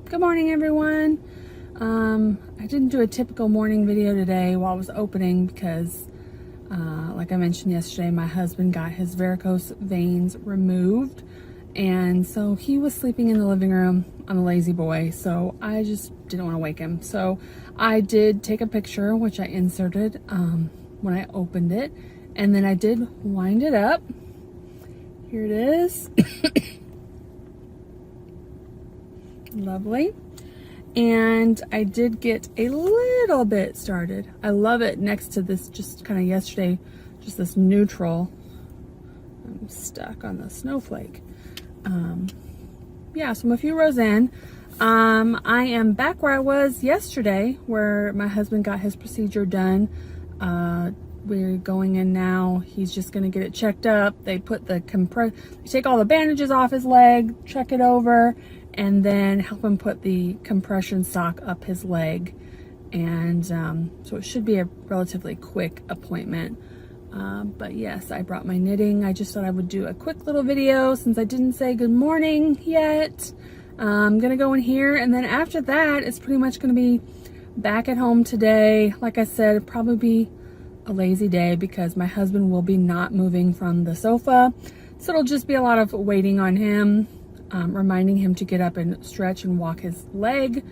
Good morning, everyone. I didn't do a typical morning video today while I was opening because, like I mentioned yesterday, my husband got his varicose veins removed, and so he was sleeping in the living room on the lazy boy, so I just didn't want to wake him. So I did take a picture, which I inserted when I opened it, and then I did wind it up. Here it is. Lovely. And I did get a little bit started. I love it next to this, just kind of yesterday, just this neutral. I'm stuck on the snowflake. Yeah, so I'm a few rows in. I am back where I was yesterday, where my husband got his procedure done. We're going in now. He's just going to get it checked up. They put the they take all the bandages off his leg, check it over, and then help him put the compression sock up his leg. And so it should be a relatively quick appointment. But yes, I brought my knitting. I just thought I would do a quick little video since I didn't say good morning yet. I'm gonna go in here, and then after that, it's pretty much gonna be back at home today. Like I said, it'll probably be a lazy day because my husband will be not moving from the sofa. So it'll just be a lot of waiting on him, reminding him to get up and stretch and walk his leg.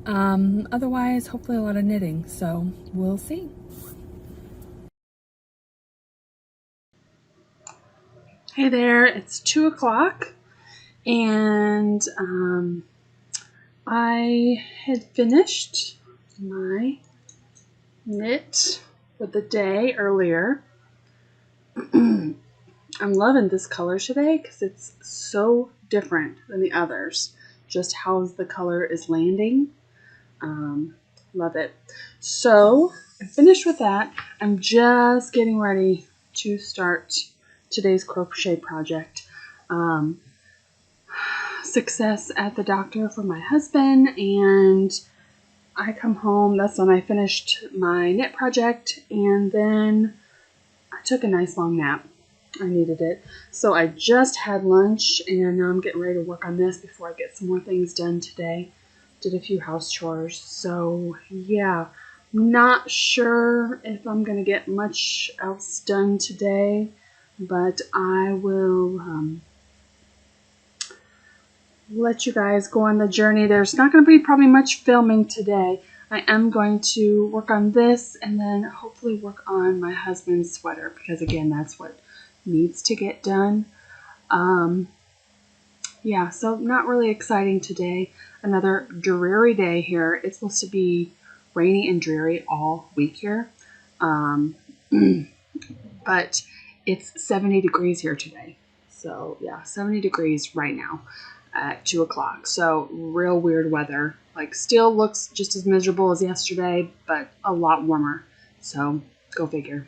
Otherwise, hopefully a lot of knitting. So we'll see. Hey there, it's 2 o'clock, and I had finished my knit for the day earlier. I'm loving this color today because it's so different than the others. Just how the color is landing. Love it. So I finished with that. I'm just getting ready to start today's crochet project. Success at the doctor for my husband, and I come home. That's when I finished my knit project, and then I took a nice long nap. I needed it. So I just had lunch, and now I'm getting ready to work on this before I get some more things done today. Did a few house chores. So yeah, not sure if I'm going to get much else done today, but I will let you guys go on the journey. There's not going to be probably much filming today. I am going to work on this and then hopefully work on my husband's sweater because, again, that's what needs to get done. Yeah, so not really exciting today. Another dreary day here. It's supposed to be rainy and dreary all week here. But it's 70 degrees here today. So yeah, 70 degrees right now at 2 o'clock. So real weird weather. Like still looks just as miserable as yesterday, but a lot warmer. So go figure.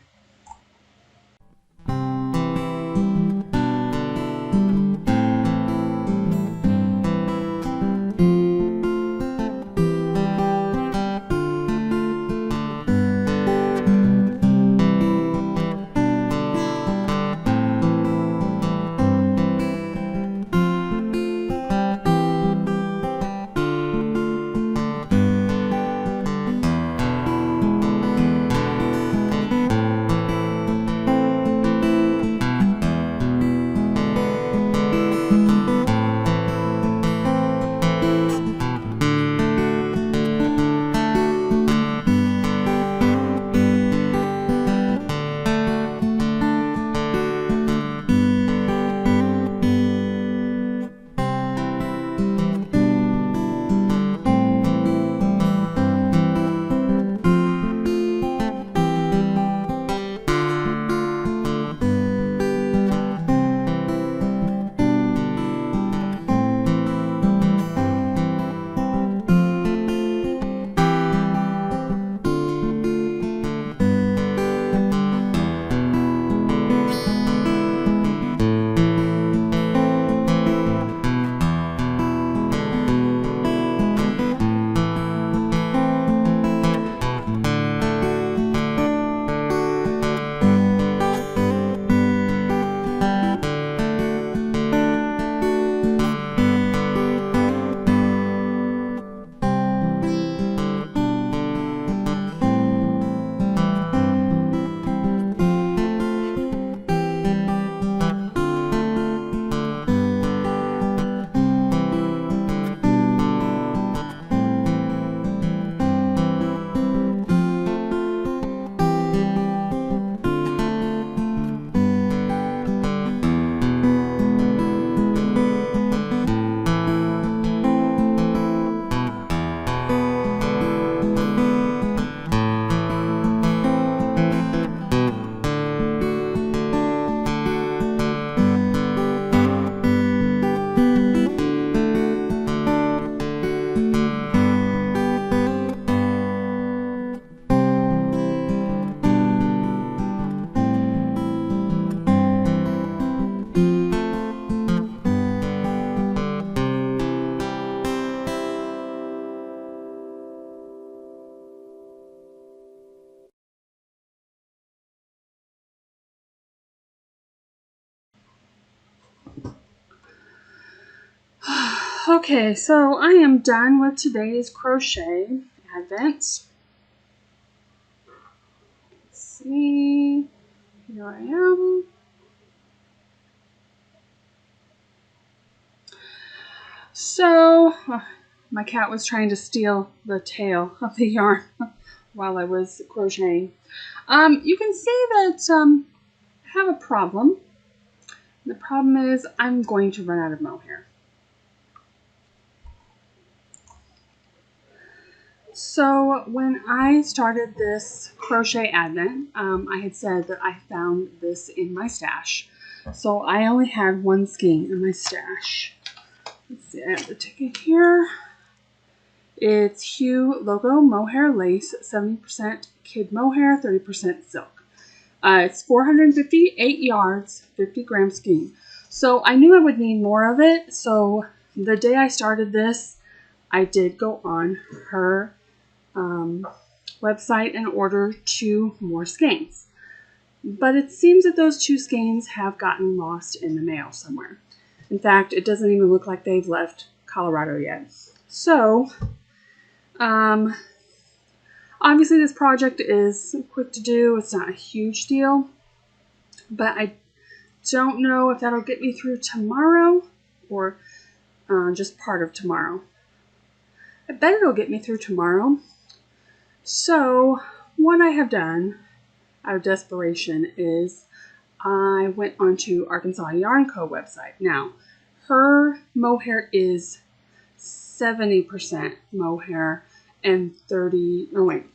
Okay, so I am done with today's crochet advent. Let's see, here I am. So, my cat was trying to steal the tail of the yarn while I was crocheting. You can see that I have a problem. The problem is I'm going to run out of mohair. So when I started this crochet advent, I had said that I found this in my stash. So I only had one skein in my stash. Let's see, I have the ticket here. It's Hygge logo mohair lace, 70% kid mohair, 30% silk. It's 458 yards, 50 gram skein. So I knew I would need more of it. So the day I started this, I did go on her website and order 2 more skeins. But it seems that those 2 skeins have gotten lost in the mail somewhere. In fact, it doesn't even look like they've left Colorado yet. So, obviously this project is quick to do. It's not a huge deal. But I don't know if that'll get me through tomorrow or just part of tomorrow. I bet it'll get me through tomorrow. So, what I have done out of desperation is I went onto ArkansasYarnCo website. Now, her mohair is 70% mohair and 30, oh wait,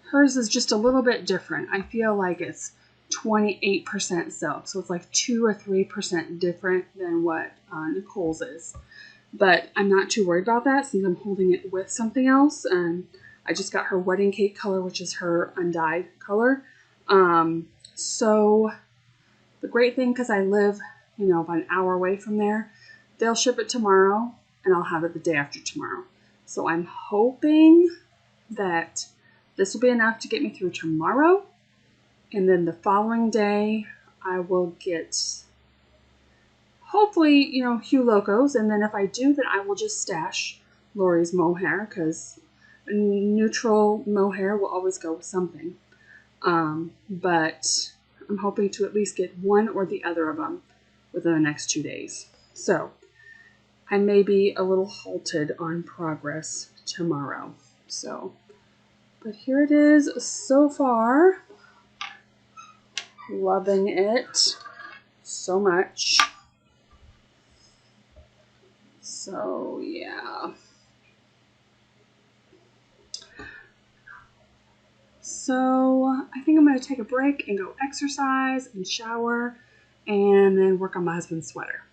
hers is just a little bit different. I feel like it's 28% silk, so it's like 2 or 3% different than what Nicole's is. But I'm not too worried about that since I'm holding it with something else. And I just got her wedding cake color, which is her undyed color. So the great thing, because I live, about an hour away from there, they'll ship it tomorrow and I'll have it the day after tomorrow. So I'm hoping that this will be enough to get me through tomorrow. And then the following day I will get, hopefully, Hygge logos. And then if I do, then I will just stash Lori's mohair, because neutral mohair will always go with something. But I'm hoping to at least get one or the other of them within the next 2 days. So I may be a little halted on progress tomorrow. So, but here it is so far. Loving it so much. So yeah. So I think I'm going to take a break and go exercise and shower and then work on my husband's sweater.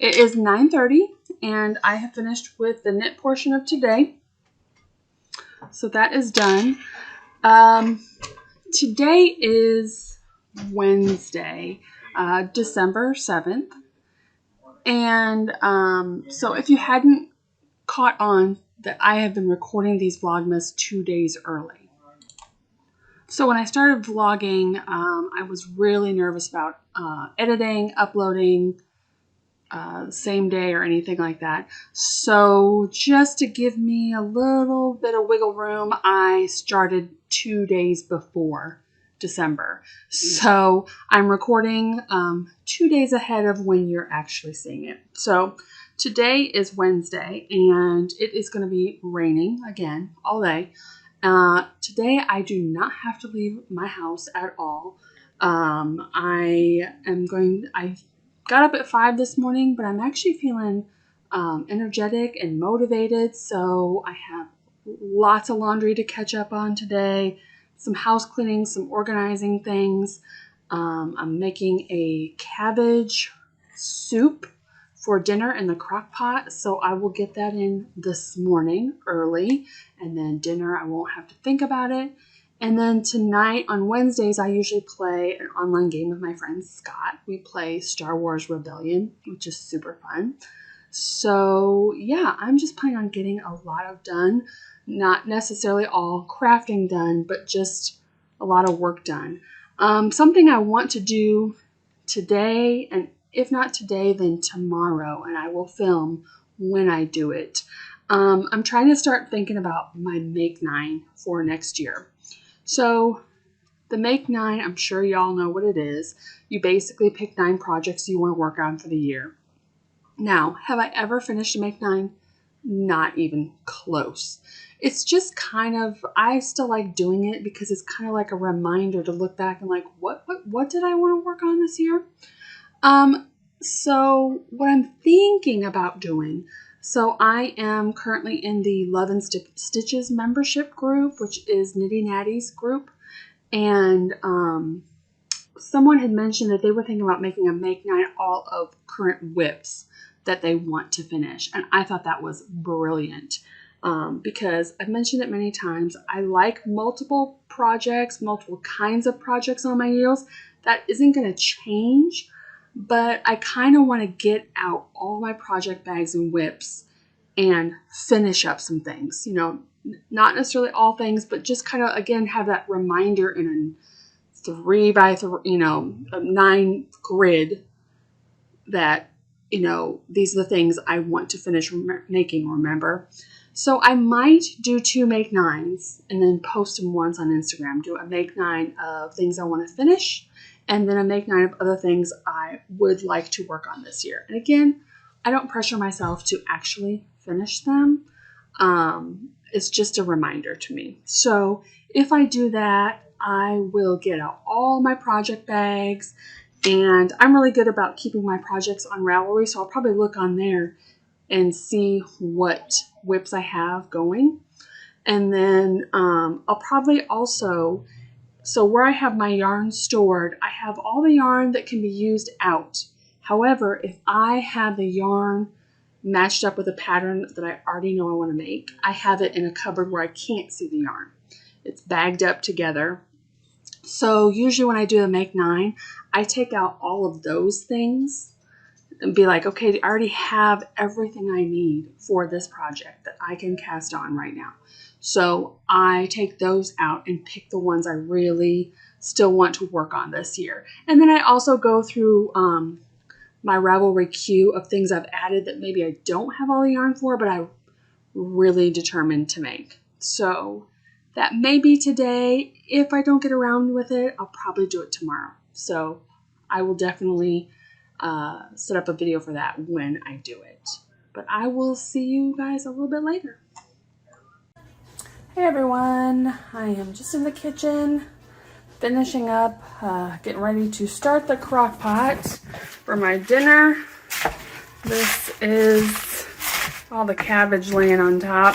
It is 9:30 and I have finished with the knit portion of today. So that is done. Today is Wednesday, December 7th. And so if you hadn't caught on that I have been recording these Vlogmas 2 days early. So when I started vlogging, I was really nervous about editing, uploading same day or anything like that. So just to give me a little bit of wiggle room, I started 2 days before December. So I'm recording 2 days ahead of when you're actually seeing it. So today is Wednesday and it is going to be raining again all day. Today I do not have to leave my house at all. I got up at 5 this morning, but I'm actually feeling energetic and motivated. So I have lots of laundry to catch up on today, some house cleaning, some organizing things. I'm making a cabbage soup for dinner in the crock pot, so I will get that in this morning early, and then dinner I won't have to think about it. And then tonight on Wednesdays I usually play an online game with my friend Scott. We play Star Wars Rebellion, which is super fun. So yeah, I'm just planning on getting a lot of done. Not necessarily all crafting done, but just a lot of work done. Something I want to do today, and if not today, then tomorrow, and I will film when I do it. I'm trying to start thinking about my Make 9 for next year. So the Make 9, I'm sure y'all know what it is. You basically pick 9 projects you want to work on for the year. Now, have I ever finished a Make 9? Not even close. It's just kind of, I still like doing it because it's kind of like a reminder to look back and like, what did I want to work on this year? So what I'm thinking about doing, so I am currently in the Love and Stitches membership group, which is Nitty Natty's group. And someone had mentioned that they were thinking about making a Make 9 all of current whips that they want to finish. And I thought that was brilliant because I've mentioned it many times. I like multiple projects, multiple kinds of projects on my needles. That isn't going to change. But I kind of want to get out all my project bags and whips and finish up some things. You know, not necessarily all things, but just kind of, again, have that reminder in a 3 by 3, a 9 grid that, these are the things I want to finish making, remember? So I might do 2 Make 9s and then post them once on Instagram. Do a Make 9 of things I want to finish, and then a Make 9 of other things I would like to work on this year. And again, I don't pressure myself to actually finish them. It's just a reminder to me. So if I do that, I will get out all my project bags. And I'm really good about keeping my projects on Ravelry, so I'll probably look on there and see what whips I have going. And then I'll probably also... So where I have my yarn stored, I have all the yarn that can be used out. However, if I have the yarn matched up with a pattern that I already know I want to make, I have it in a cupboard where I can't see the yarn. It's bagged up together. So usually when I do the Make 9, I take out all of those things and be like, okay, I already have everything I need for this project that I can cast on right now. So I take those out and pick the ones I really still want to work on this year. And then I also go through my Ravelry queue of things I've added that maybe I don't have all the yarn for, but I'm really determined to make. So that may be today. If I don't get around with it, I'll probably do it tomorrow. So I will definitely set up a video for that when I do it. But I will see you guys a little bit later. Hey everyone, I am just in the kitchen finishing up, getting ready to start the crock pot for my dinner. This is all the cabbage laying on top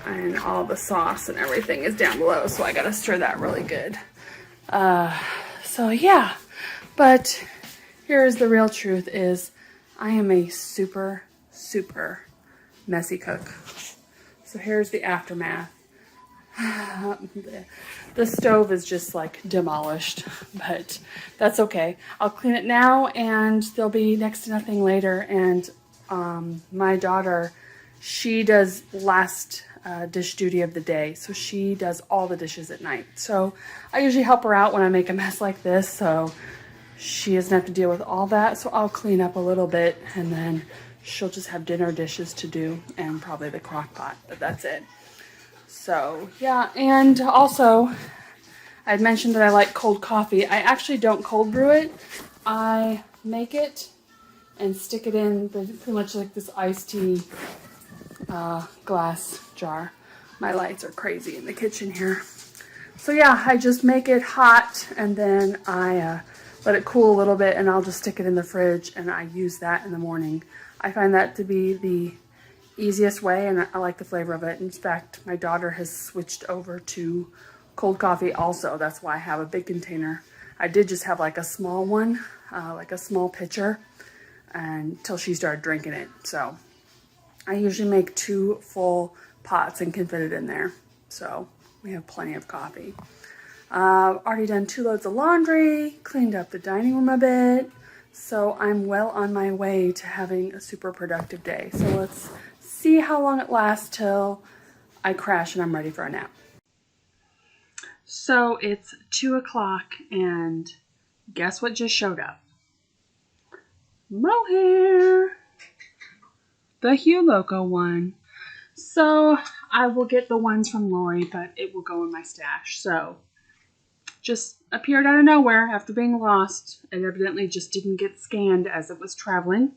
and all the sauce and everything is down below, so I gotta stir that really good. So yeah, but here's the real truth is I am a super, super messy cook. So here's the aftermath. The stove is just like demolished, but that's okay. I'll clean it now and there'll be next to nothing later. And my daughter, she does last dish duty of the day. So she does all the dishes at night. So I usually help her out when I make a mess like this. So she doesn't have to deal with all that. So I'll clean up a little bit and then she'll just have dinner dishes to do and probably the crock pot, but that's it. So yeah, and also I'd mentioned that I like cold coffee. I actually don't cold brew it. I make it and stick it in pretty much like this iced tea glass jar. My lights are crazy in the kitchen here. So yeah, I just make it hot and then I let it cool a little bit and I'll just stick it in the fridge and I use that in the morning. I find that to be the easiest way and I like the flavor of it. In fact, my daughter has switched over to cold coffee also. That's why I have a big container. I did just have like a small one, like a small pitcher, until she started drinking it. So I usually make 2 full pots and can fit it in there. So we have plenty of coffee. Already done 2 loads of laundry, cleaned up the dining room a bit. So I'm well on my way to having a super productive day. So let's see how long it lasts till I crash and I'm ready for a nap. So it's 2 o'clock and guess what just showed up? Mohair! The Hugh Loco one. So I will get the ones from Lori, but it will go in my stash. So just appeared out of nowhere after being lost. It evidently just didn't get scanned as it was traveling.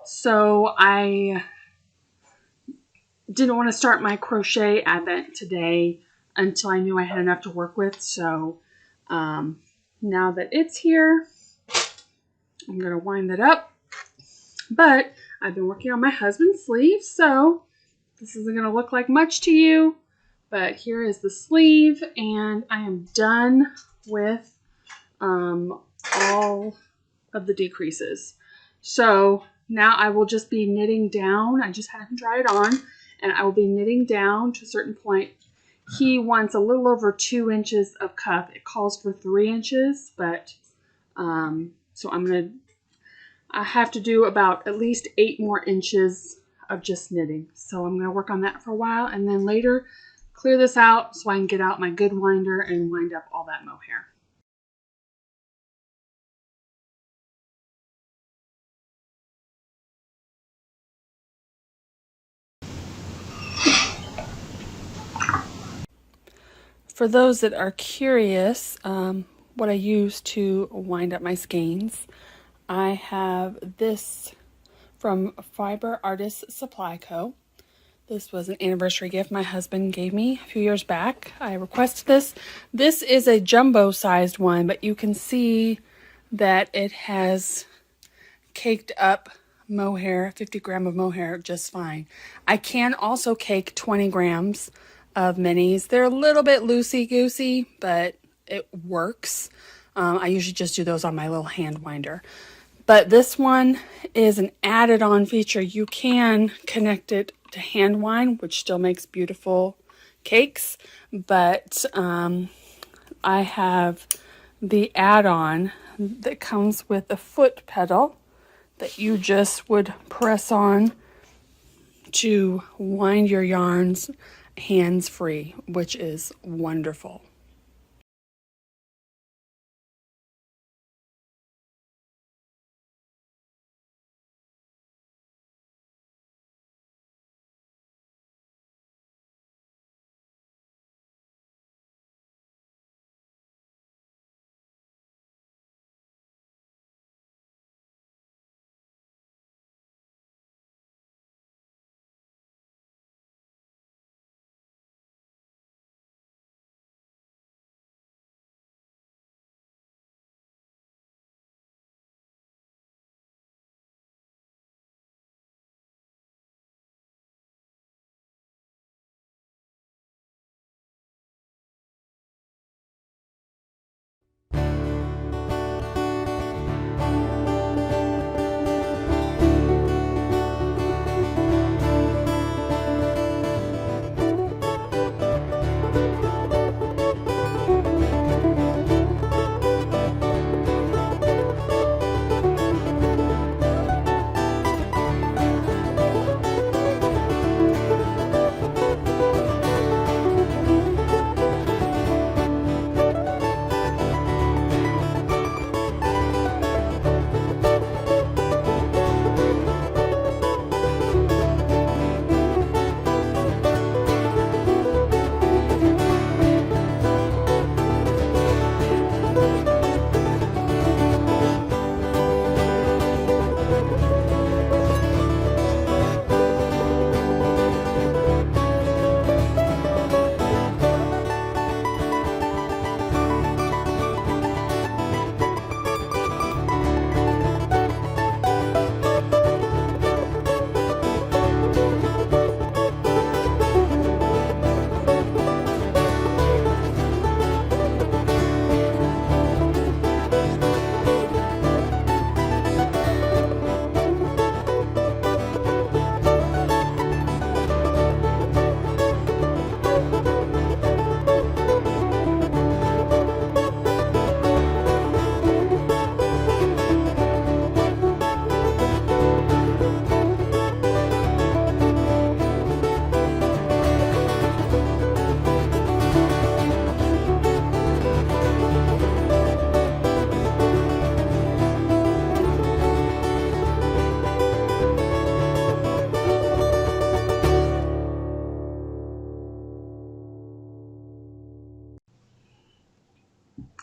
So I didn't want to start my crochet advent today until I knew I had enough to work with. So now that it's here, I'm going to wind it up. But I've been working on my husband's sleeve, so this isn't going to look like much to you. But here is the sleeve, and I am done with all of the decreases. So now I will just be knitting down. I just had him try it on, and I will be knitting down to a certain point. He wants a little over 2 inches of cuff. It calls for 3 inches, but so I have to do about at least 8 more inches of just knitting. So I'm going to work on that for a while, and then later clear this out so I can get out my good winder and wind up all that mohair. For those that are curious, what I use to wind up my skeins, I have this from Fiber Artists Supply Co. This was an anniversary gift my husband gave me a few years back. I requested this. This is a jumbo-sized one, but you can see that it has caked up mohair, 50 gram of mohair just fine. I can also cake 20 grams of minis. They're a little bit loosey-goosey, but it works. I usually just do those on my little hand winder. But this one is an added-on feature. You can connect it to hand wind, which still makes beautiful cakes. But I have the add-on that comes with a foot pedal that you just would press on to wind your yarns hands-free, which is wonderful.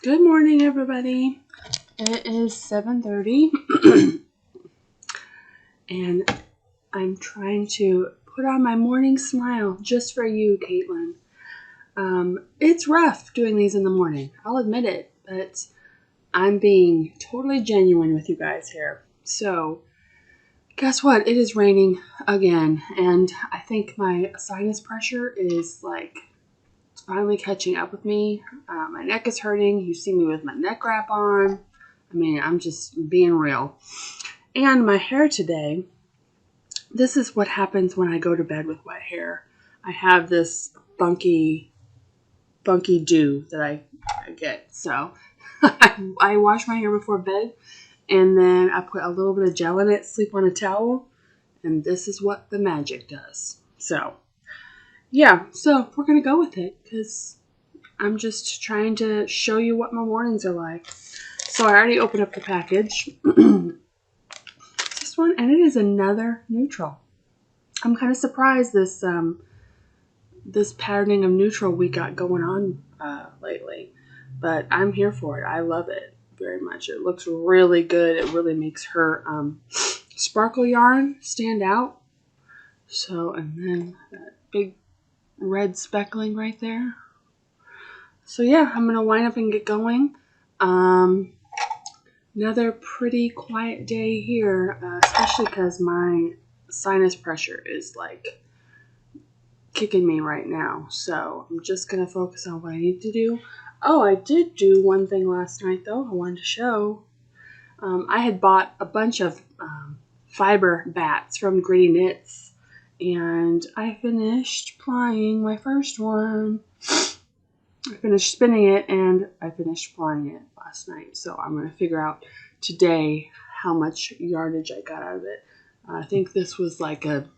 Good morning, everybody. It is 7:30 and I'm trying to put on my morning smile just for you, Caitlin. It's rough doing these in the morning. I'll admit it, but I'm being totally genuine with you guys here. So, guess what? It is raining again, and I think my sinus pressure is finally catching up with me. My neck is hurting. You see me with my neck wrap on. I mean, I'm just being real. And my hair today, this is what happens when I go to bed with wet hair. I have this funky dew that I get. So I wash my hair before bed, and then I put a little bit of gel in it, sleep on a towel, and this is what the magic does. So yeah, so we're going to go with it because I'm just trying to show you what my mornings are like. So I already opened up the package. This one, and it is another neutral. I'm kind of surprised this patterning of neutral we got going on lately. But I'm here for it. I love it very much. It looks really good. It really makes her sparkle yarn stand out. So, and then that big red speckling right there. So yeah, I'm gonna wind up and get going. Another pretty quiet day here, especially because my sinus pressure is kicking me right now. So I'm just gonna focus on what I need to do. Oh, I did do one thing last night though. I wanted to show. I had bought a bunch of fiber bats from Gritty Knits. And I finished plying my first one. I finished spinning it and I finished plying it last night. So I'm going to figure out today how much yardage I got out of it. I think this was like a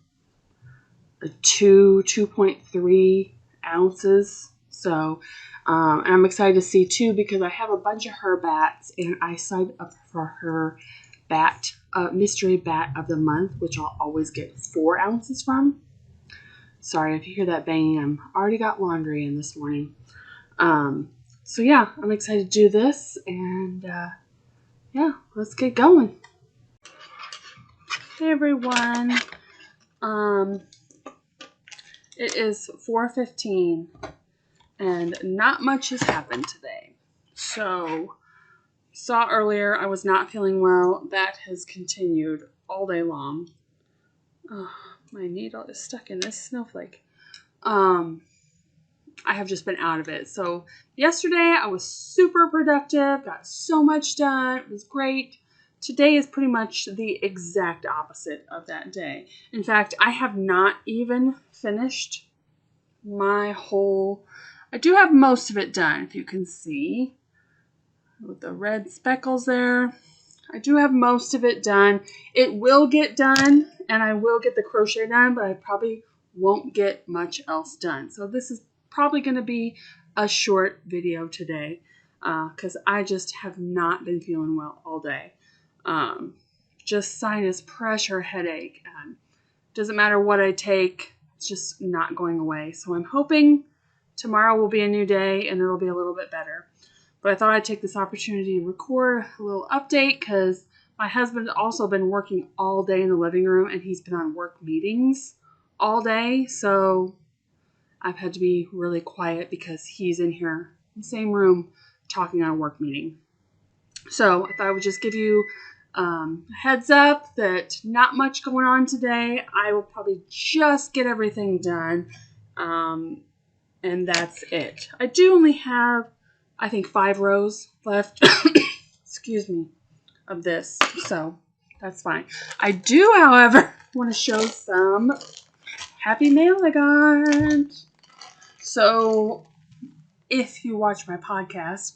2.3 ounces. So and I'm excited to see too because I have a bunch of her bats and I signed up for her bat mystery bat of the month, which I'll always get 4 ounces from. Sorry if you hear that banging. I'm already got laundry in this morning. So yeah, I'm excited to do this, and yeah, let's get going. Hey everyone. It is 4:15, and not much has happened today. So saw earlier I was not feeling well. That has continued all day long. Oh, my needle is stuck in this snowflake. I have just been out of it. So yesterday I was super productive, got so much done. It was great. Today is pretty much the exact opposite of that day. In fact, I have not even finished my whole... I do have most of it done, if you can see. With the red speckles there. I do have most of it done. It will get done, and I will get the crochet done, but I probably won't get much else done. So this is probably going to be a short video today because I just have not been feeling well all day. Just sinus pressure, headache. Doesn't matter what I take, it's just not going away. So I'm hoping tomorrow will be a new day and it'll be a little bit better. But I thought I'd take this opportunity to record a little update because my husband's also been working all day in the living room and he's been on work meetings all day. So I've had to be really quiet because he's in here in the same room talking on a work meeting. So I thought I would just give you a heads up that not much going on today. I will probably just get everything done. And that's it. I do only have, I think, 5 rows left, excuse me, of this. So that's fine. I do, however, want to show some happy mail I got. So if you watch my podcast,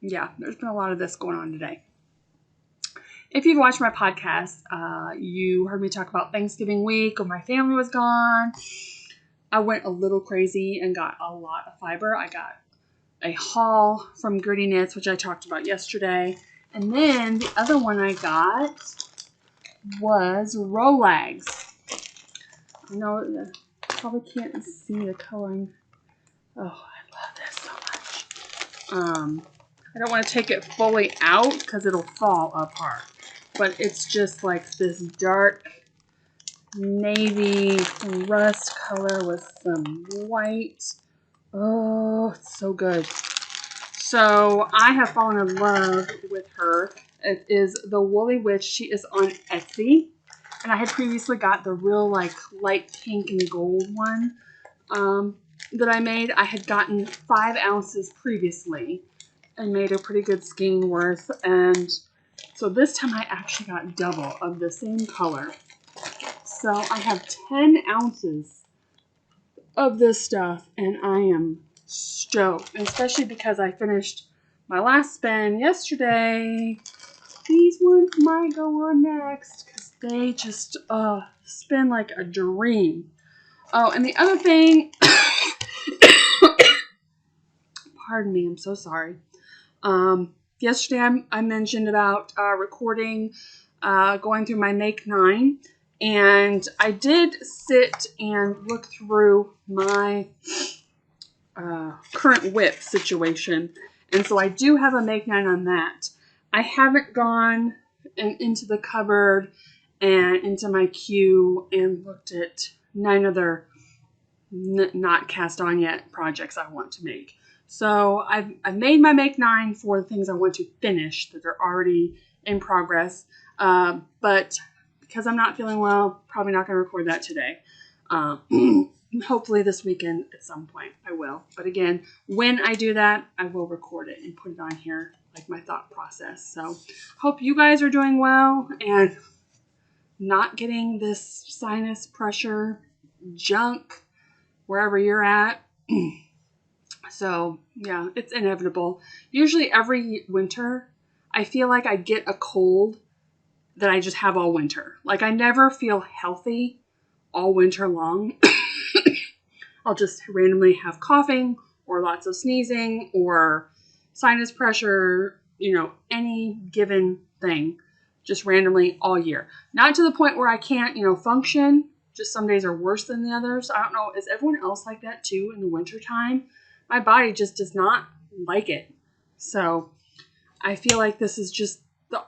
yeah, there's been a lot of this going on today. If you've watched my podcast, you heard me talk about Thanksgiving week when my family was gone. I went a little crazy and got a lot of fiber. I got a haul from Gritty Knits, which I talked about yesterday. And then the other one I got was Rolags. I know you probably can't see the coloring Oh, I love this so much. I don't want to take it fully out because it'll fall apart. But it's just like this dark navy rust color with some white. Oh, it's so good. So I have fallen in love with her. It is the Woolly Witch. She is on Etsy. And I had previously got the real like light pink and gold one that I made. I had gotten 5 ounces previously and made a pretty good skein worth. And so this time I actually got double of the same color. So I have 10 ounces of this stuff and I am stoked. And especially because I finished my last spin yesterday. These ones might go on next because they just spin like a dream. Oh, and the other thing, pardon me, I'm so sorry. Yesterday I mentioned about recording, going through my Make 9, and I did sit and look through my current whip situation, and so I do have a Make 9 on that. I haven't gone into the cupboard and into my queue and looked at 9 other not cast on yet projects I want to make. So I've made my Make 9 for the things I want to finish that are already in progress. But because I'm not feeling well, probably not going to record that today. Hopefully this weekend at some point I will. But again, when I do that, I will record it and put it on here, like my thought process. So hope you guys are doing well and not getting this sinus pressure junk wherever you're at. So yeah, it's inevitable. Usually every winter, I feel like I get a cold that I just have all winter. Like I never feel healthy all winter long. I'll just randomly have coughing or lots of sneezing or sinus pressure, any given thing, just randomly all year. Not to the point where I can't, function. Just some days are worse than the others. I don't know. Is everyone else like that too in the wintertime? My body just does not like it. So I feel like this is just the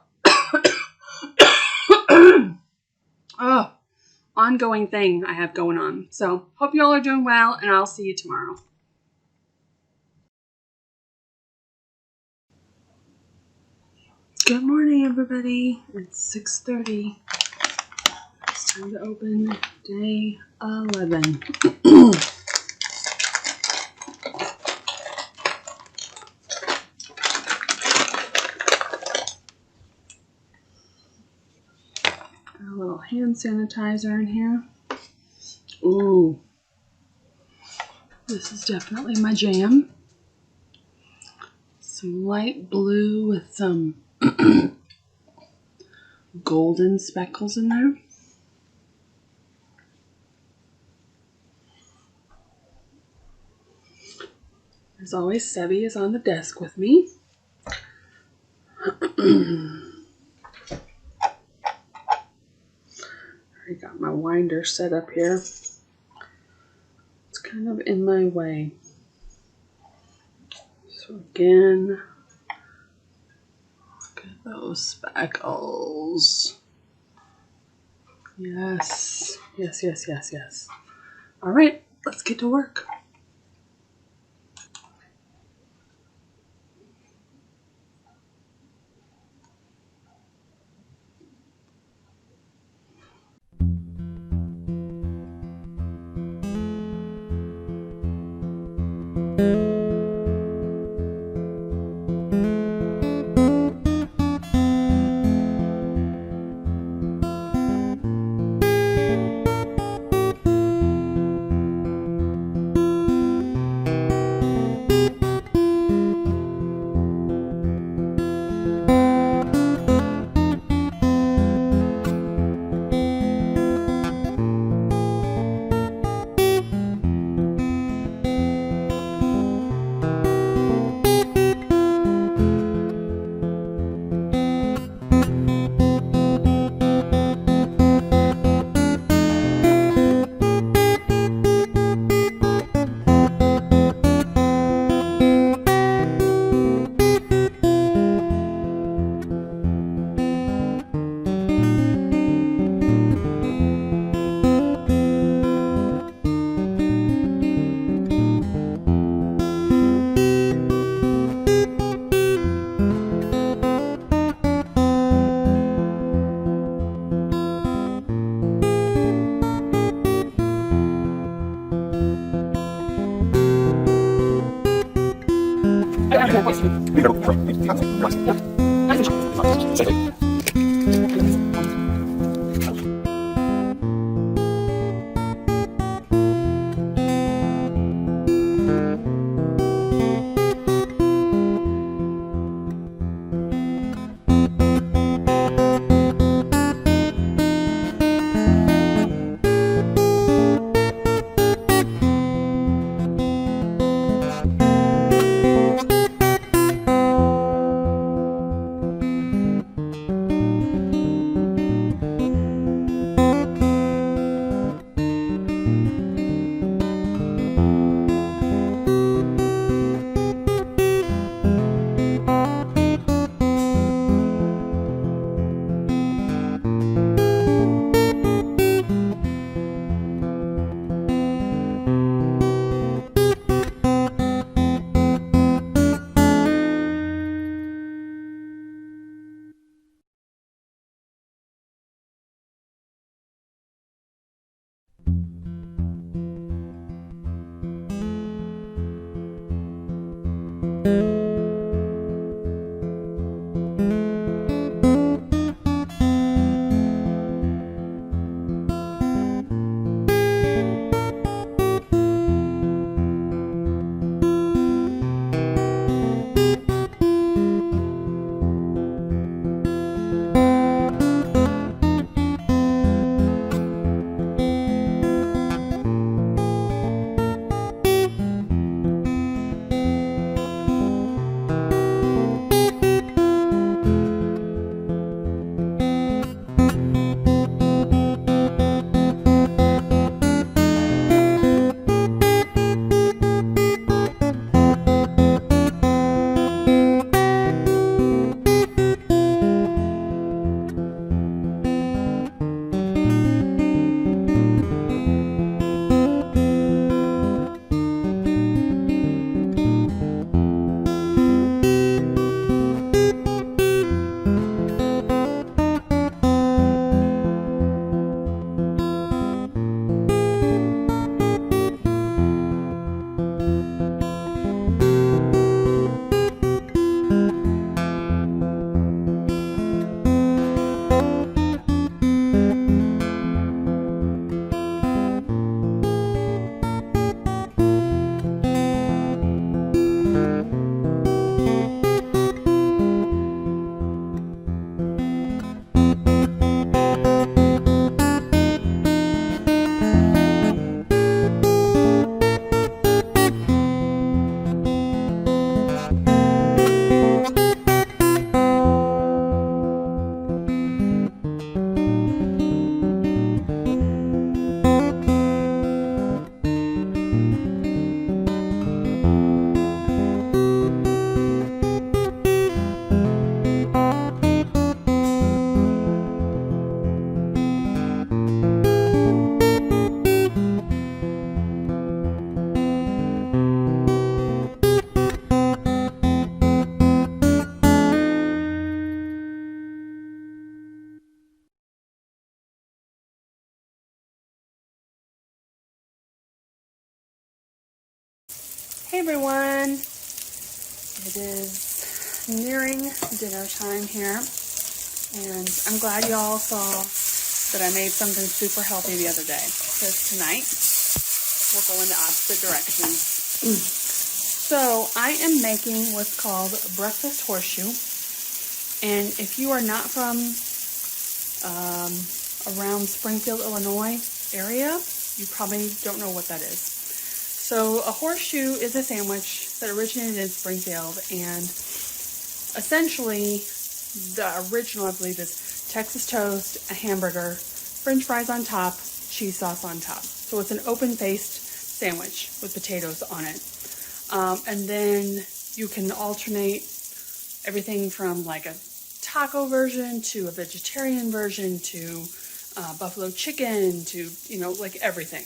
ongoing thing I have going on. So hope you all are doing well, and I'll see you tomorrow. Good morning, everybody. It's 6:30. It's time to open day 11. A little hand sanitizer in here. Ooh. This is definitely my jam. Some light blue with some golden speckles in there. As always, Sebby is on the desk with me. I got my winder set up here. It's kind of in my way. So again, look at those speckles. Yes. Yes, yes, yes, yes. All right, let's get to work. Hey everyone, it is nearing dinner time here, and I'm glad y'all saw that I made something super healthy the other day, because tonight we're going the opposite direction. So I am making what's called breakfast horseshoe, and if you are not from around Springfield, Illinois area, you probably don't know what that is. So a horseshoe is a sandwich that originated in Springfield, and essentially the original, I believe, is Texas toast, a hamburger, French fries on top, cheese sauce on top. So it's an open-faced sandwich with potatoes on it. And then you can alternate everything from like a taco version to a vegetarian version to buffalo chicken to, you know, like everything.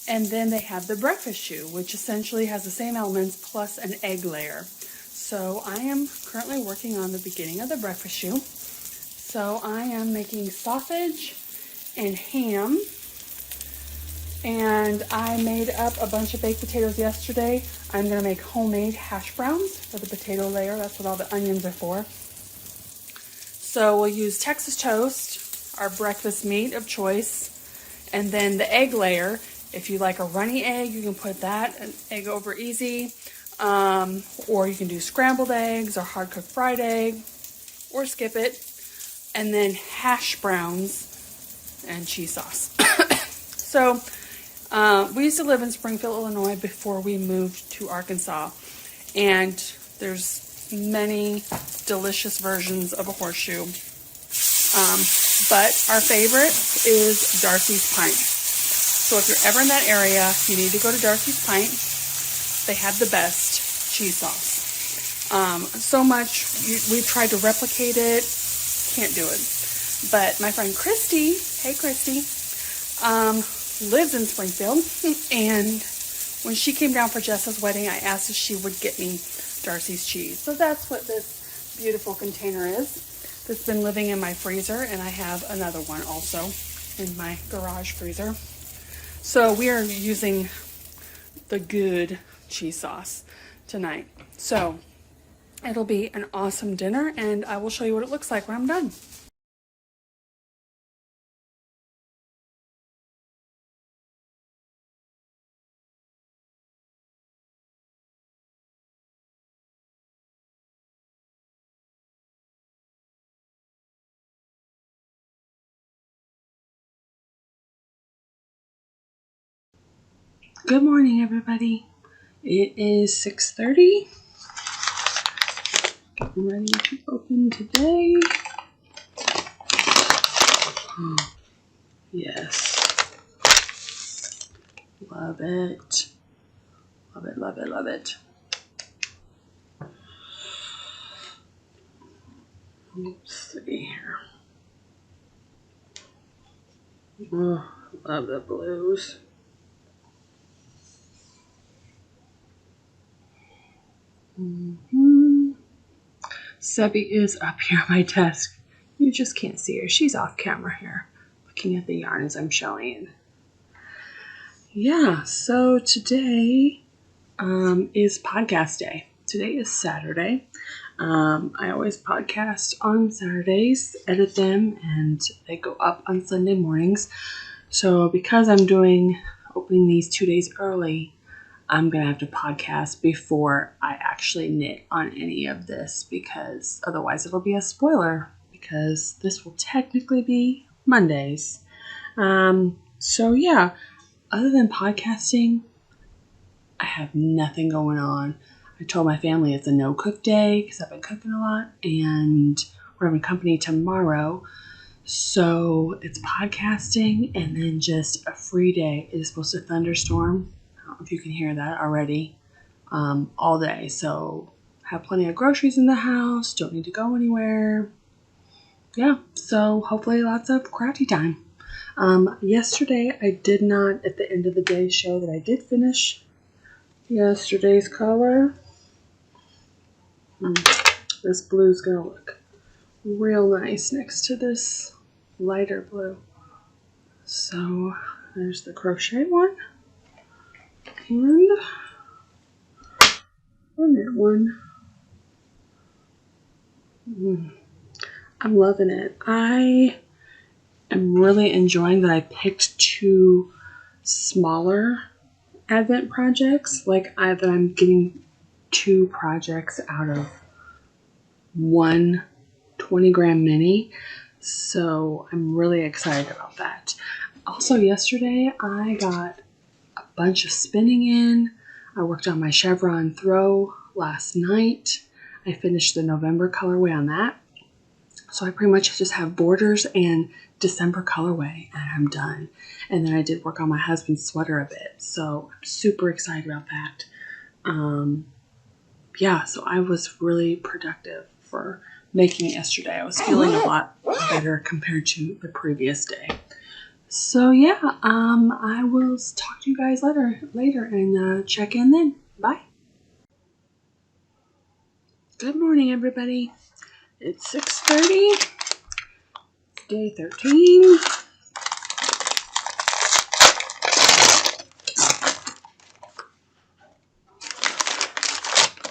And then they have the breakfast shoe, which essentially has the same elements plus an egg layer. So I am currently working on the beginning of the breakfast shoe. So I am making sausage and ham And I made up a bunch of baked potatoes yesterday. I'm going to make homemade hash browns for the potato layer. That's what all the onions are for. So we'll use Texas toast, our breakfast meat of choice, and then the egg layer. If you like a runny egg, you can put that an egg over easy, or you can do scrambled eggs or hard cooked fried egg, or skip it. And then hash browns and cheese sauce. So we used to live in Springfield, Illinois before we moved to Arkansas, and there's many delicious versions of a horseshoe. But our favorite is Darcy's Pint. So if you're ever in that area, you need to go to Darcy's Pint. They have the best cheese sauce. So much, we've tried to replicate it, can't do it. But my friend Christy, hey Christy, lives in Springfield, and when she came down for Jessa's wedding, I asked if she would get me Darcy's cheese. So that's what this beautiful container is. That's been living in my freezer, and I have another one also in my garage freezer. So we are using the good cheese sauce tonight. So it'll be an awesome dinner, and I will show you what it looks like when I'm done. Good morning, everybody. It is 6:30. Getting ready to open today. Yes. Love it. Love it, love it, love it. Let's see here. Oh, love the blues. Sebby is up here at my desk. You just can't see her. She's off camera here, looking at the yarns I'm showing. Yeah, so today is podcast day. Today is Saturday. I always podcast on Saturdays, edit them, and they go up on Sunday mornings. So because I'm opening these 2 days early, I'm going to have to podcast before I actually knit on any of this, because otherwise it'll be a spoiler, because this will technically be Mondays. So yeah, other than podcasting, I have nothing going on. I told my family it's a no-cook day because I've been cooking a lot, and we're having company tomorrow. So it's podcasting and then just a free day. It is supposed to thunderstorm. I don't know if you can hear that already, all day. So have plenty of groceries in the house. Don't need to go anywhere. Yeah, so hopefully lots of crafty time. Yesterday I did not, at the end of the day, show that I did finish yesterday's color. This blue's gonna look real nice next to this lighter blue. So there's the crochet one and the knit one. I'm loving it. I am really enjoying that I picked two smaller Advent projects. That I'm getting 2 projects out of one 20-gram mini. So I'm really excited about that. Also yesterday I got a bunch of spinning in. I worked on my chevron throw last night. I finished the November colorway on that. So I pretty much just have borders and December colorway and I'm done. And then I did work on my husband's sweater a bit. So I'm super excited about that. Yeah, so I was really productive for making yesterday. I was feeling a lot better compared to the previous day. So yeah, I will talk to you guys later and check in then. Bye. Good morning, everybody. It's 6:30. Day 13.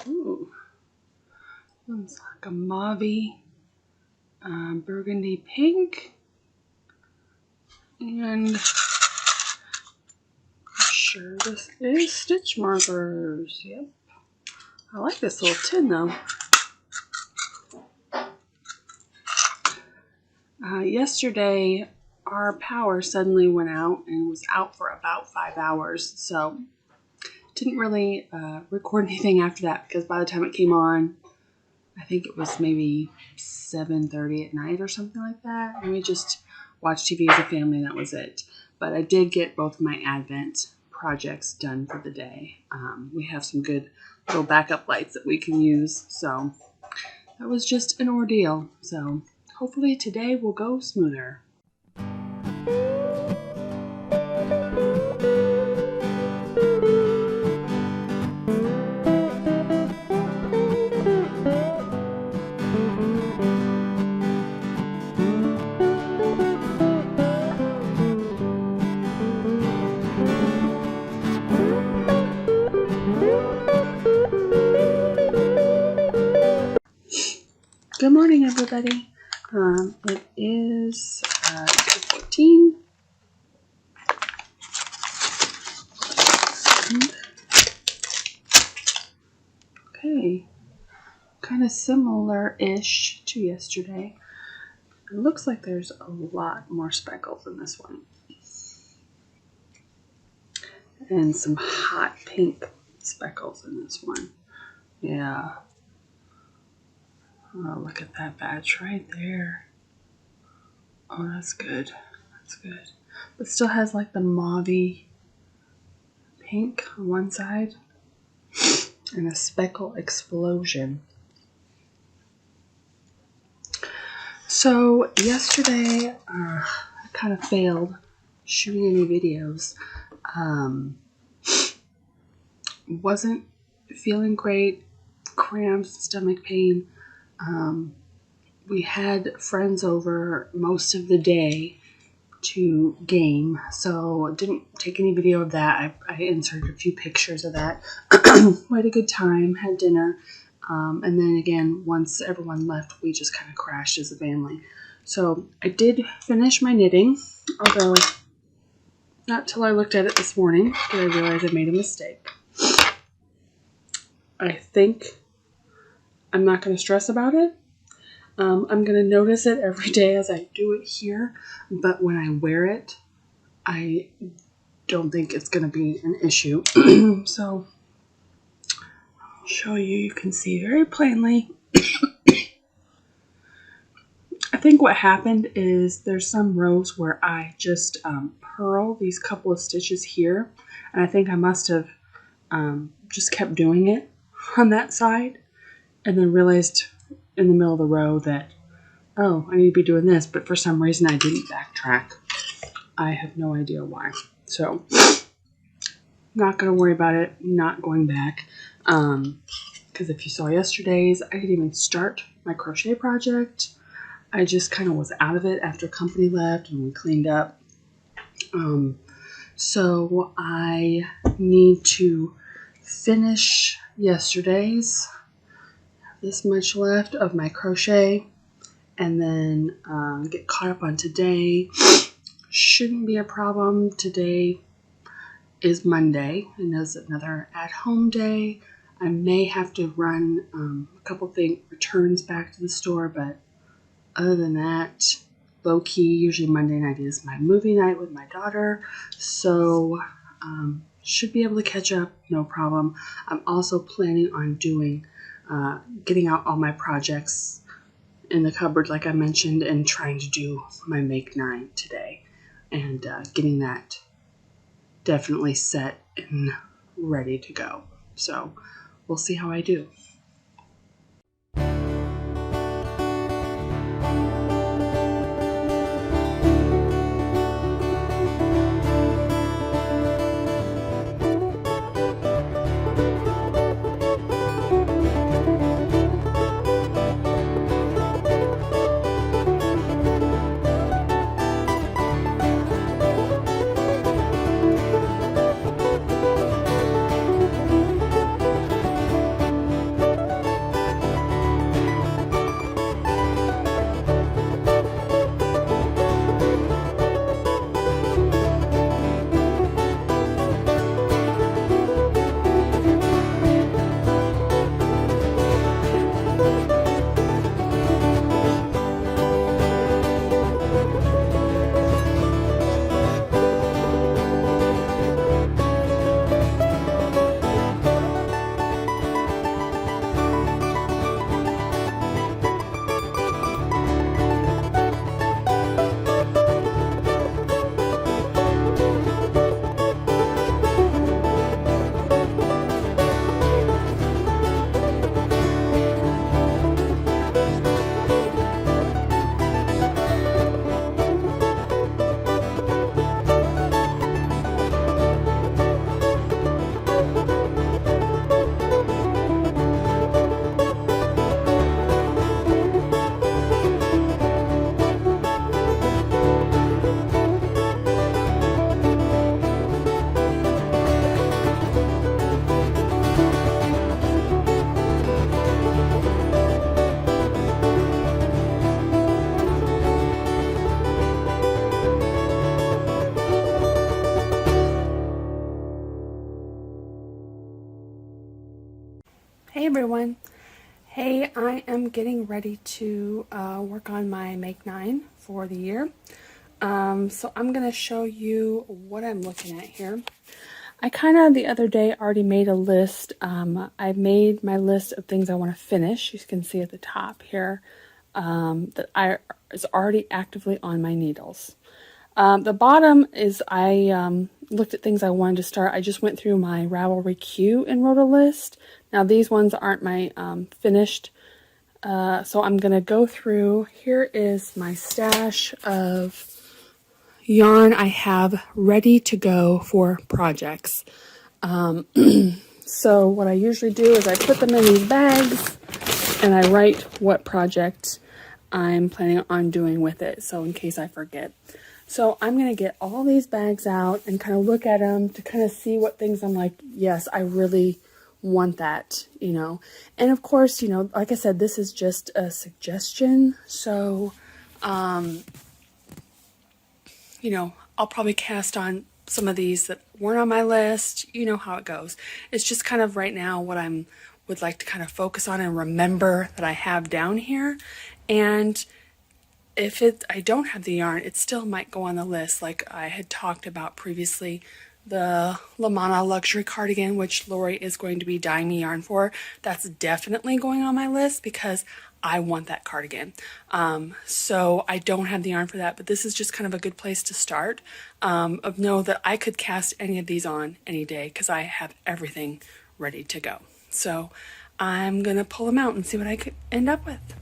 Ooh, looks like a mauve, burgundy pink, and I'm sure this is stitch markers. Yep. I like this little tin though. Yesterday, our power suddenly went out and was out for about 5 hours. So didn't really record anything after that because by the time it came on, I think it was maybe 7:30 at night or something like that. And we just watched TV as a family and that was it. But I did get both of my Advent projects done for the day. We have some good little backup lights that we can use. So that was just an ordeal. So hopefully today will go smoother. Good morning, everybody. It is 2:14. Okay, kind of similar-ish to yesterday. It looks like there's a lot more speckles in this one. And some hot pink speckles in this one. Yeah. Oh, look at that batch right there. Oh, that's good. That's good. But still has like the mauve pink on one side and a speckle explosion. So yesterday, I kind of failed shooting any videos. Wasn't feeling great, cramps, stomach pain. We had friends over most of the day to game, so didn't take any video of that. I inserted a few pictures of that. We had a good time, had dinner, and then again, once everyone left, we just kind of crashed as a family. So I did finish my knitting, although not till I looked at it this morning did I realize I made a mistake. I think I'm not going to stress about it. I'm going to notice it every day as I do it here, but when I wear it, I don't think it's going to be an issue. So I'll show you. You can see very plainly. I think what happened is there's some rows where I just purl these couple of stitches here, and I think I must have just kept doing it on that side and then realized in the middle of the row that, oh, I need to be doing this, but for some reason I didn't backtrack. I have no idea why. So, not going to worry about it, not going back, because if you saw yesterday's, I didn't even start my crochet project. I just kind of was out of it after company left and we cleaned up. So I need to finish yesterday's. This much left of my crochet, and then get caught up on today. Shouldn't be a problem. Today is Monday, and it's another at-home day. I may have to run a couple returns back to the store, but other than that, low-key, usually Monday night is my movie night with my daughter, so should be able to catch up, no problem. I'm also planning on getting out all my projects in the cupboard like I mentioned and trying to do my Make 9 today and getting that definitely set and ready to go. So we'll see how I do. Hey everyone. Hey, I am getting ready to work on my Make 9 for the year. So I'm going to show you what I'm looking at here. I kind of the other day already made a list. I made my list of things I want to finish. You can see at the top here that is already actively on my needles. The bottom is I looked at things I wanted to start. I just went through my Ravelry queue and wrote a list. Now these ones aren't my finished, so I'm going to go through. Here is my stash of yarn I have ready to go for projects. So what I usually do is I put them in these bags and I write what project I'm planning on doing with it, so in case I forget. So I'm going to get all these bags out and kind of look at them to kind of see what things I'm like, yes, I really want that, you know. And of course, you know, like I said, this is just a suggestion. So, you know, I'll probably cast on some of these that weren't on my list. You know how it goes. It's just kind of right now what I would like to kind of focus on and remember that I have down here. And if I don't have the yarn, it still might go on the list. Like I had talked about previously, the Lamana luxury cardigan, which Lori is going to be dyeing me yarn for, that's definitely going on my list because I want that cardigan. So I don't have the yarn for that, but this is just kind of a good place to start. Know that I could cast any of these on any day because I have everything ready to go. So I'm gonna pull them out and see what I could end up with.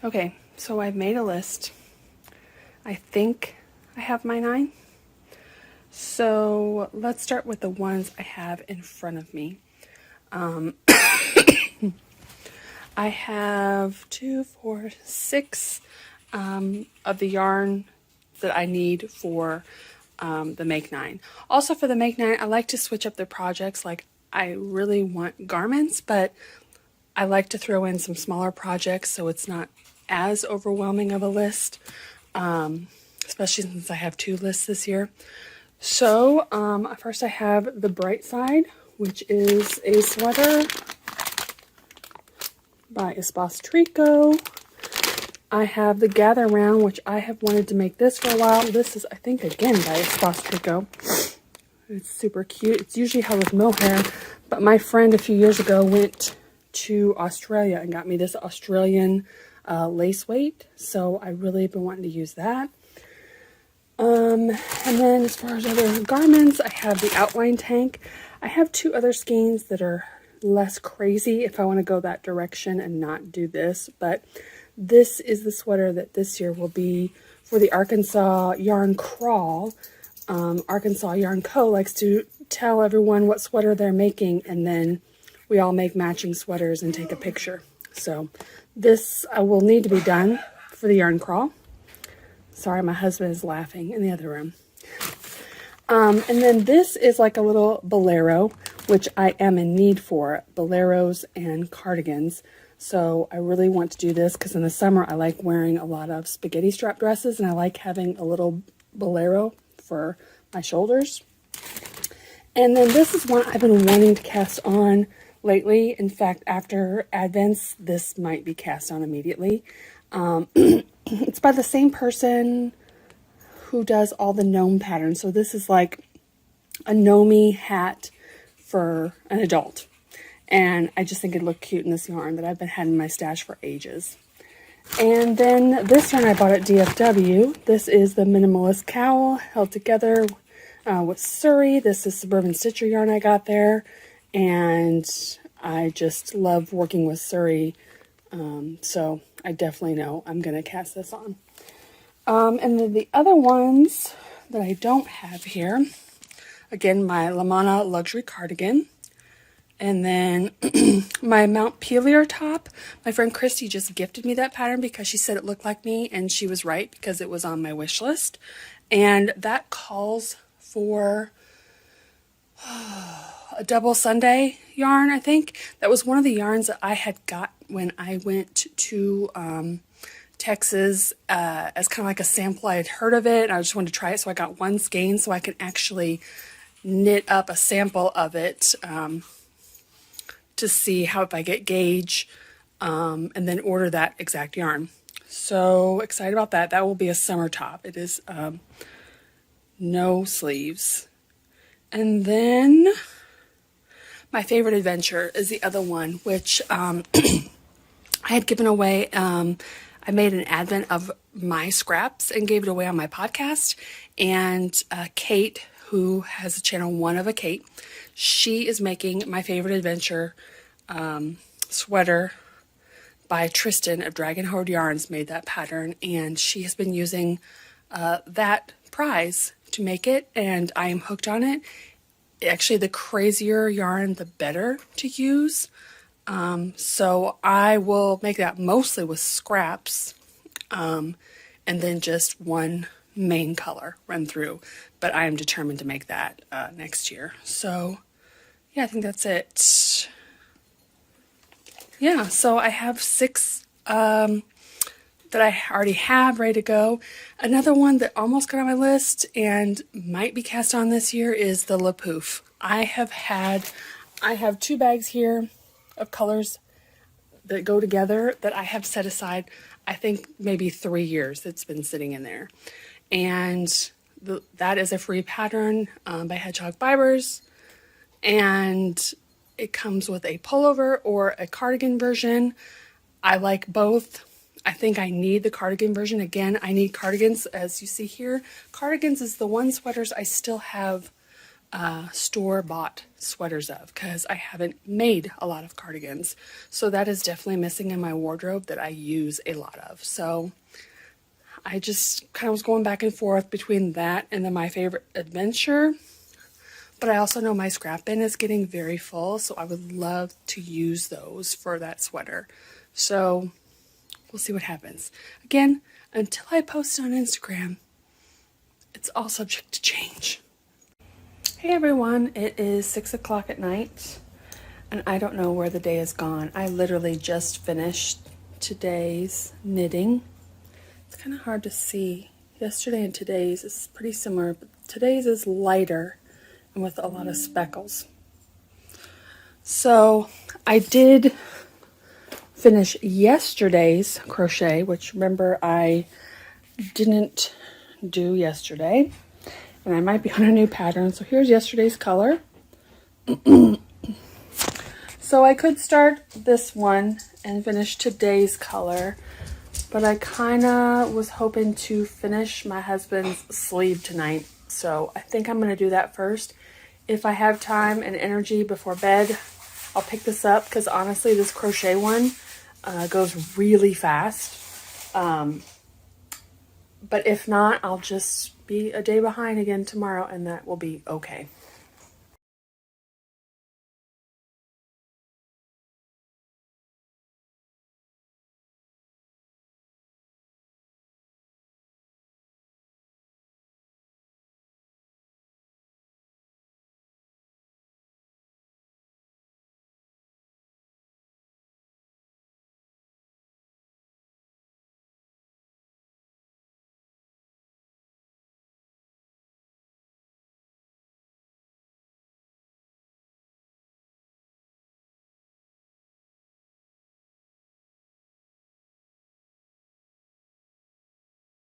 Okay, so I've made a list. I think I have my 9. So let's start with the ones I have in front of me. I have 2, 4, 6 of the yarn that I need for the Make 9. Also for the Make 9, I like to switch up the projects. Like I really want garments, but I like to throw in some smaller projects so it's not as overwhelming of a list, especially since I have 2 lists this year. So first I have the Bright Side, which is a sweater by Espace Tricot. I have the Gather Round, which I have wanted to make this for a while. This is, I think, again by Espace Tricot. It's super cute. It's usually held with mohair, but my friend a few years ago went to Australia and got me this Australian lace weight, so I really have been wanting to use that. And then as far as other garments, I have the Outline Tank. I have 2 other skeins that are less crazy if I want to go that direction and not do this. But this is the sweater that this year will be for the Arkansas Yarn Crawl. ArkansasYarnCo likes to tell everyone what sweater they're making, and then we all make matching sweaters and take a picture. So this will need to be done for the yarn crawl. Sorry, my husband is laughing in the other room. And then this is like a little bolero, which I am in need for, boleros and cardigans. So I really want to do this because in the summer I like wearing a lot of spaghetti strap dresses, and I like having a little bolero for my shoulders. And then this is one I've been wanting to cast on lately. In fact, after Advents, this might be cast on immediately. It's by the same person who does all the gnome patterns. So this is like a gnome hat for an adult. And I just think it'd look cute in this yarn that I've been having in my stash for ages. And then this yarn I bought at DFW. This is the Minimalist Cowl held together with Surrey. This is Suburban Stitcher yarn I got there. And I just love working with Surrey. So I definitely know I'm going to cast this on. And then the other ones that I don't have here, again, my Lamana Luxury Cardigan. And then my Montpelier top. My friend Christy just gifted me that pattern because she said it looked like me, and she was right because it was on my wish list. And that calls for a double Sunday yarn, I think. That was one of the yarns that I had got when I went to Texas as kind of like a sample. I had heard of it and I just wanted to try it, so I got one skein so I can actually knit up a sample of it to see how, if I get gauge, and then order that exact yarn. So excited about that. That will be a summer top. It is no sleeves. And then my favorite adventure is the other one, which I had given away. I made an advent of my scraps and gave it away on my podcast. And Kate, who has a channel, One of a Kate, she is making my favorite adventure sweater by Tristan of Dragon Horde Yarns, made that pattern. And she has been using that prize to make it, and I am hooked on it. Actually, the crazier yarn, the better to use. So I will make that mostly with scraps, and then just one main color run through. But I am determined to make that next year. So yeah, I think that's it. Yeah, so I have 6 that I already have ready to go. Another one that almost got on my list and might be cast on this year is the La Pouf. I have 2 bags here of colors that go together that I have set aside, I think maybe 3 years. It's been sitting in there. And that is a free pattern by Hedgehog Fibers. And it comes with a pullover or a cardigan version. I like both. I think I need the cardigan version. Again, I need cardigans, as you see here. Cardigans is the one sweaters I still have store-bought sweaters of, because I haven't made a lot of cardigans. So that is definitely missing in my wardrobe that I use a lot of. So I just kind of was going back and forth between that and then my favorite adventure. But I also know my scrap bin is getting very full, so I would love to use those for that sweater. So we'll see what happens. Again, until I post on Instagram, it's all subject to change. Hey everyone, it is 6 o'clock at night, and I don't know where the day has gone. I literally just finished today's knitting. It's kind of hard to see. Yesterday and today's is pretty similar, but today's is lighter and with a lot of speckles. So I did finish yesterday's crochet, which remember I didn't do yesterday, and I might be on a new pattern. So here's yesterday's color. So I could start this one and finish today's color, but I kind of was hoping to finish my husband's sleeve tonight. So I think I'm going to do that first. If I have time and energy before bed, I'll pick this up because honestly this crochet one goes really fast. But if not, I'll just be a day behind again tomorrow, and that will be okay.